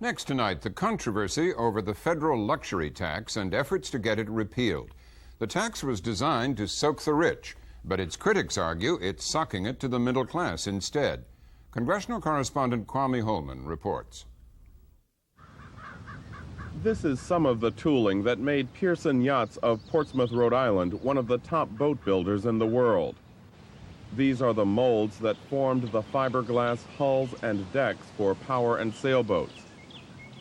Next tonight, the controversy over the federal luxury tax and efforts to get it repealed. The tax was designed to soak the rich, but its critics argue it's sucking it to the middle class instead. Congressional correspondent Kwame Holman reports. This is some of the tooling that made Pearson Yachts of Portsmouth, Rhode Island, one of the top boat builders in the world. These are the molds that formed the fiberglass hulls and decks for power and sailboats.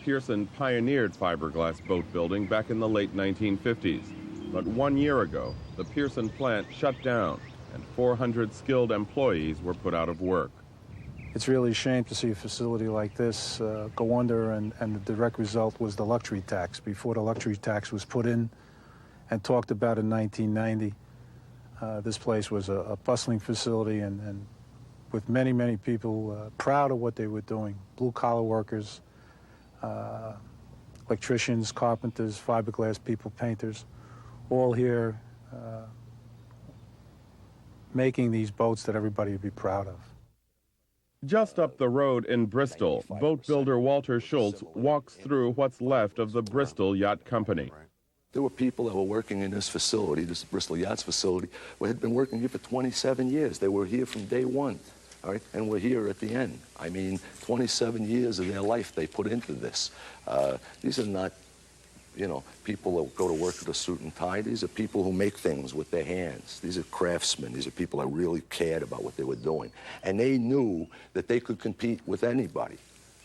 Pearson pioneered fiberglass boat building back in the late 1950s. But 1 year ago, the Pearson plant shut down and 400 skilled employees were put out of work. It's really a shame to see a facility like this go under, and the direct result was the luxury tax. Before the luxury tax was put in and talked about in 1990, this place was a bustling facility and with many, many people proud of what they were doing. Blue-collar workers, electricians, carpenters, fiberglass people, painters, all here making these boats that everybody would be proud of. Just up the road in Bristol, boat builder Walter Schultz walks through what's left of the Bristol Yacht Company. There were people that were working in this facility, this Bristol Yachts facility, who had been working here for 27 years. They were here from day one, all right, and we're here at the end. I mean, 27 years of their life they put into this. These are not, people that go to work with a suit and tie. These are people who make things with their hands. These are craftsmen. These are people that really cared about what they were doing. And they knew that they could compete with anybody,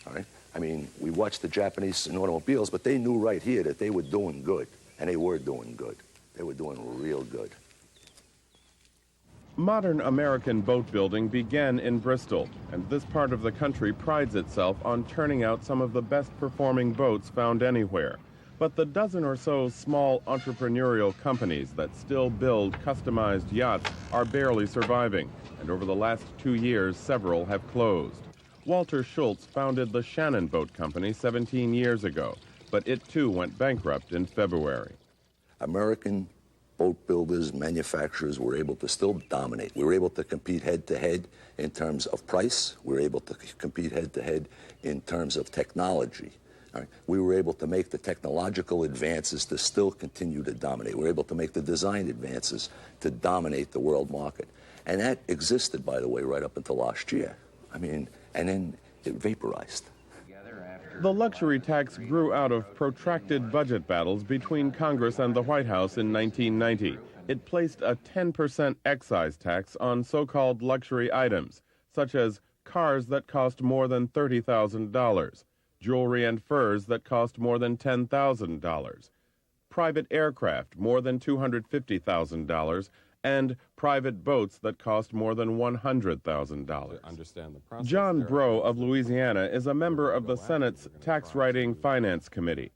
all right? I mean, we watched the Japanese in automobiles, but they knew right here that they were doing good. And they were doing good. They were doing real good. Modern American boat building began in Bristol, and this part of the country prides itself on turning out some of the best performing boats found anywhere. But the dozen or so small entrepreneurial companies that still build customized yachts are barely surviving, and over the last 2 years, several have closed. Walter Schultz founded the Shannon Boat Company 17 years ago, but it too went bankrupt in February. American boat builders, manufacturers were able to still dominate. We were able to compete head-to-head in terms of price. We were able to compete head-to-head in terms of technology. All right. We were able to make the technological advances to still continue to dominate. We were able to make the design advances to dominate the world market. And that existed, by the way, right up until last year. I mean, and then it vaporized. The luxury tax grew out of protracted budget battles between Congress and the White House in 1990. It placed a 10% excise tax on so-called luxury items, such as cars that cost more than $30,000, jewelry and furs that cost more than $10,000, private aircraft more than $250,000, and private boats that cost more than $100,000. John Breaux of Louisiana is a member of the Senate's Tax Writing Finance Committee.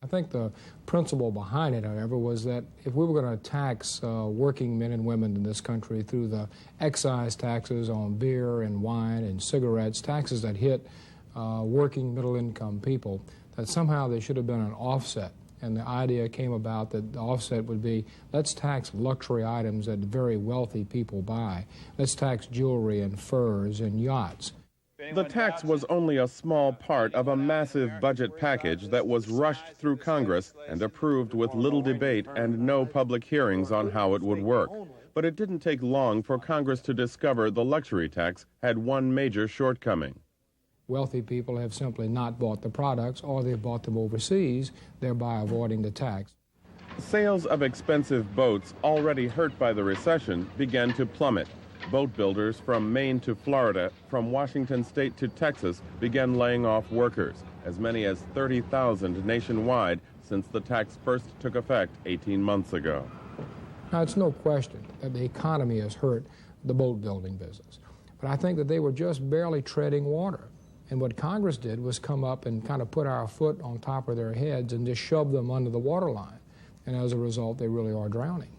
I think the principle behind it, however, was that if we were going to tax working men and women in this country through the excise taxes on beer and wine and cigarettes, taxes that hit working middle-income people, that somehow there should have been an offset. And the idea came about that the offset would be, let's tax luxury items that very wealthy people buy. Let's tax jewelry and furs and yachts. The tax was only a small part of a massive budget package that was rushed through Congress and approved with little debate and no public hearings on how it would work. But it didn't take long for Congress to discover the luxury tax had one major shortcoming. Wealthy people have simply not bought the products, or they've bought them overseas, thereby avoiding the tax. Sales of expensive boats, already hurt by the recession, began to plummet. Boat builders from Maine to Florida, from Washington State to Texas, began laying off workers, as many as 30,000 nationwide since the tax first took effect 18 months ago. Now, it's no question that the economy has hurt the boat building business, but I think that they were just barely treading water. And what Congress did was come up and kind of put our foot on top of their heads and just shove them under the waterline. And as a result, they really are drowning.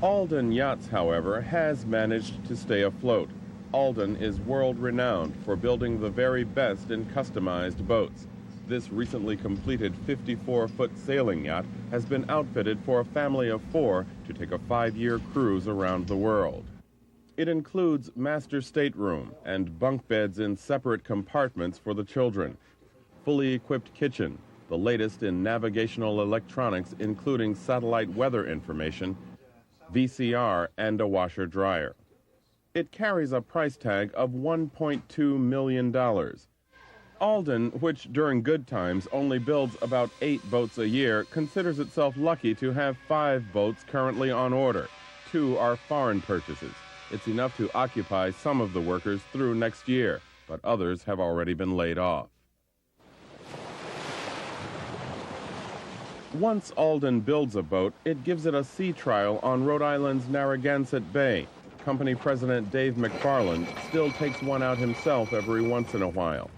Alden Yachts, however, has managed to stay afloat. Alden is world-renowned for building the very best in customized boats. This recently completed 54-foot sailing yacht has been outfitted for a family of 4 to take a 5-year cruise around the world. It includes master stateroom and bunk beds in separate compartments for the children. fully equipped kitchen, the latest in navigational electronics including satellite weather information, VCR, and a washer-dryer. It carries a price tag of $1.2 million. Alden, which during good times only builds about 8 boats a year, considers itself lucky to have 5 boats currently on order. 2 are foreign purchases. It's enough to occupy some of the workers through next year, but others have already been laid off. Once Alden builds a boat, it gives it a sea trial on Rhode Island's Narragansett Bay. Company president Dave McFarland still takes one out himself every once in a while.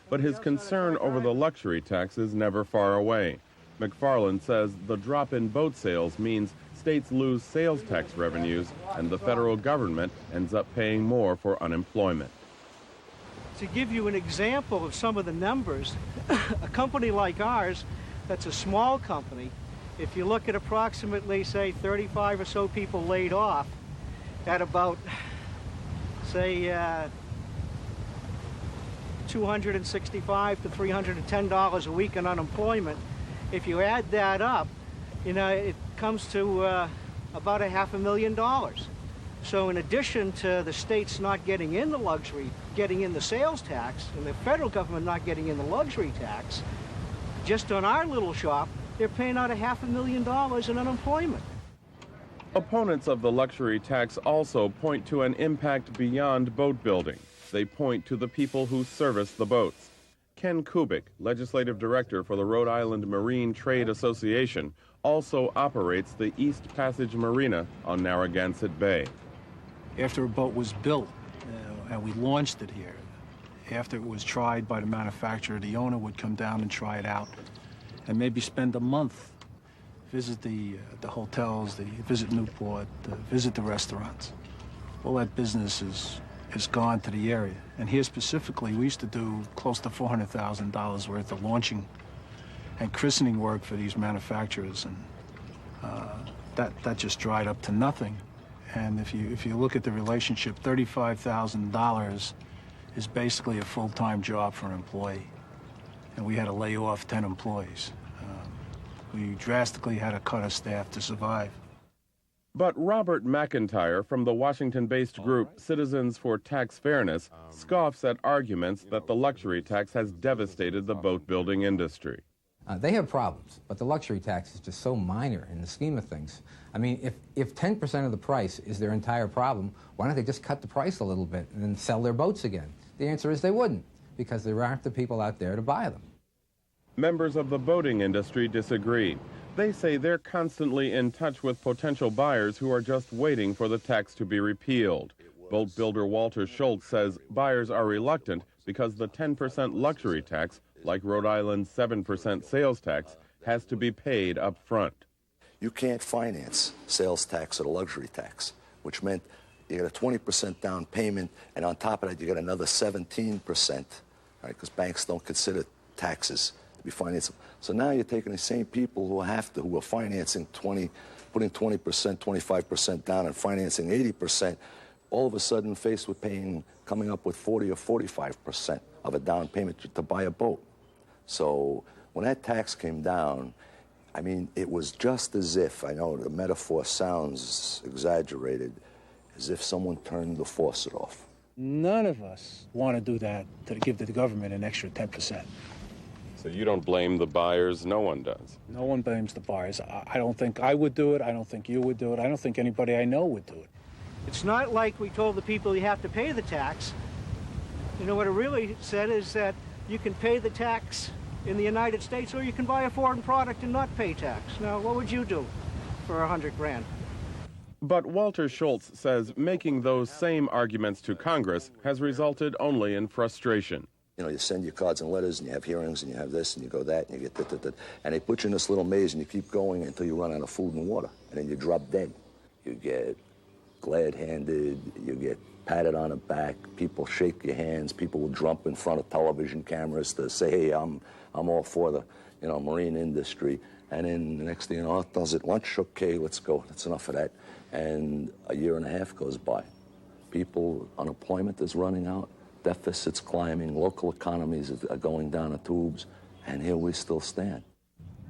But his concern over the luxury tax is never far away. McFarland says the drop in boat sales means states lose sales tax revenues and the federal government ends up paying more for unemployment. To give you an example of some of the numbers, a company like ours, that's a small company, if you look at approximately, say, 35 or so people laid off, at about, say, $265 to $310 a week in unemployment. If you add that up, it comes to about $500,000. So in addition to the states not getting in the luxury, getting in the sales tax, and the federal government not getting in the luxury tax, just on our little shop, they're paying out $500,000 in unemployment. Opponents of the luxury tax also point to an impact beyond boat building. They point to the people who service the boats. Ken Kubik, legislative director for the Rhode Island Marine Trade Association, also operates the East Passage Marina on Narragansett Bay. After a boat was built and we launched it here, after it was tried by the manufacturer, the owner would come down and try it out and maybe spend a month, visit the hotels, visit Newport, visit the restaurants. All that business is gone to the area. And here specifically, we used to do close to $400,000 worth of launching and christening work for these manufacturers, and that just dried up to nothing. And if you look at the relationship, $35,000 is basically a full-time job for an employee. And we had to lay off 10 employees. We drastically had to cut our staff to survive. But Robert McIntyre from the Washington-based group Citizens for Tax Fairness scoffs at arguments that the luxury tax has devastated the boat-building industry. They have problems, but the luxury tax is just so minor in the scheme of things. I mean, if 10% of the price is their entire problem, why don't they just cut the price a little bit and then sell their boats again? The answer is they wouldn't, because there aren't the people out there to buy them. Members of the boating industry disagree. They say they're constantly in touch with potential buyers who are just waiting for the tax to be repealed. Boat builder Walter Schultz says buyers are reluctant because the 10% luxury tax, like Rhode Island's 7% sales tax, has to be paid up front. You can't finance sales tax or the luxury tax, which meant you get a 20% down payment, and on top of that, you get another 17%, right? Because banks don't consider taxes to be financed. So now you're taking the same people who are financing putting 20%, 25% down and financing 80%, all of a sudden faced with coming up with 40 or 45% of a down payment to buy a boat. So when that tax came down, I mean, it was just as if, I know the metaphor sounds exaggerated, as if someone turned the faucet off. None of us want to do that, to give the government an extra 10%. So you don't blame the buyers, no one does? No one blames the buyers. I don't think I would do it, I don't think you would do it, I don't think anybody I know would do it. It's not like we told the people you have to pay the tax. You know, what it really said is that you can pay the tax in the United States, or you can buy a foreign product and not pay tax. Now, what would you do for $100 grand? But Walter Schultz says making those same arguments to Congress has resulted only in frustration. You know, you send your cards and letters, and you have hearings, and you have this, and you go that, and you get that, and they put you in this little maze, and you keep going until you run out of food and water, and then you drop dead. You get glad-handed, you get patted on the back, people shake your hands, people will jump in front of television cameras to say, hey, I'm all for the, marine industry. And then the next thing you know, does it lunch? Okay, let's go. That's enough of that. And a year and a half goes by. Unemployment is running out. deficits climbing, local economies are going down the tubes, and here we still stand.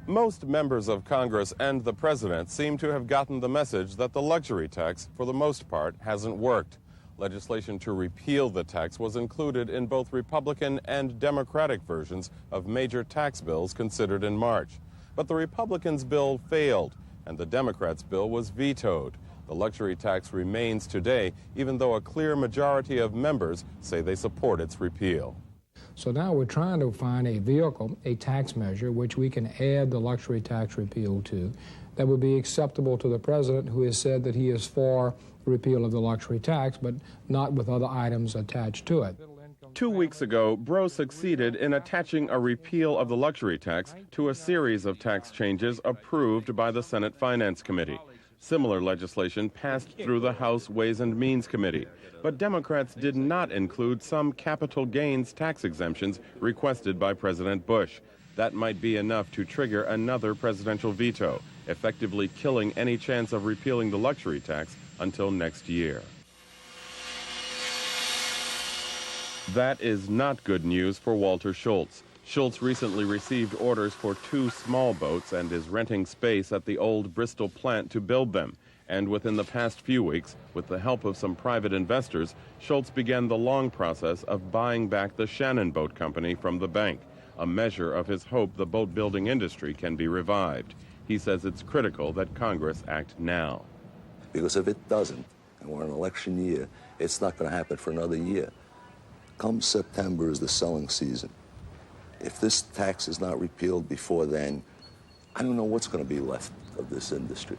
Most members of Congress and the president seem to have gotten the message that the luxury tax, for the most part, hasn't worked. Legislation to repeal the tax was included in both Republican and Democratic versions of major tax bills considered in March. But the Republicans' bill failed, and the Democrats' bill was vetoed. The luxury tax remains today, even though a clear majority of members say they support its repeal. So now we're trying to find a vehicle, a tax measure, which we can add the luxury tax repeal to, that would be acceptable to the president, who has said that he is for the repeal of the luxury tax, but not with other items attached to it. 2 weeks ago, Breaux succeeded in attaching a repeal of the luxury tax to a series of tax changes approved by the Senate Finance Committee. Similar legislation passed through the House Ways and Means Committee, but Democrats did not include some capital gains tax exemptions requested by President Bush. That might be enough to trigger another presidential veto, effectively killing any chance of repealing the luxury tax until next year. That is not good news for Walter Schultz. Schultz recently received orders for 2 small boats and is renting space at the old Bristol plant to build them. And within the past few weeks, with the help of some private investors, Schultz began the long process of buying back the Shannon Boat Company from the bank, a measure of his hope the boat building industry can be revived. He says it's critical that Congress act now. Because if it doesn't, and we're in an election year, it's not going to happen for another year. Come September is the selling season. If this tax is not repealed before then, I don't know what's going to be left of this industry.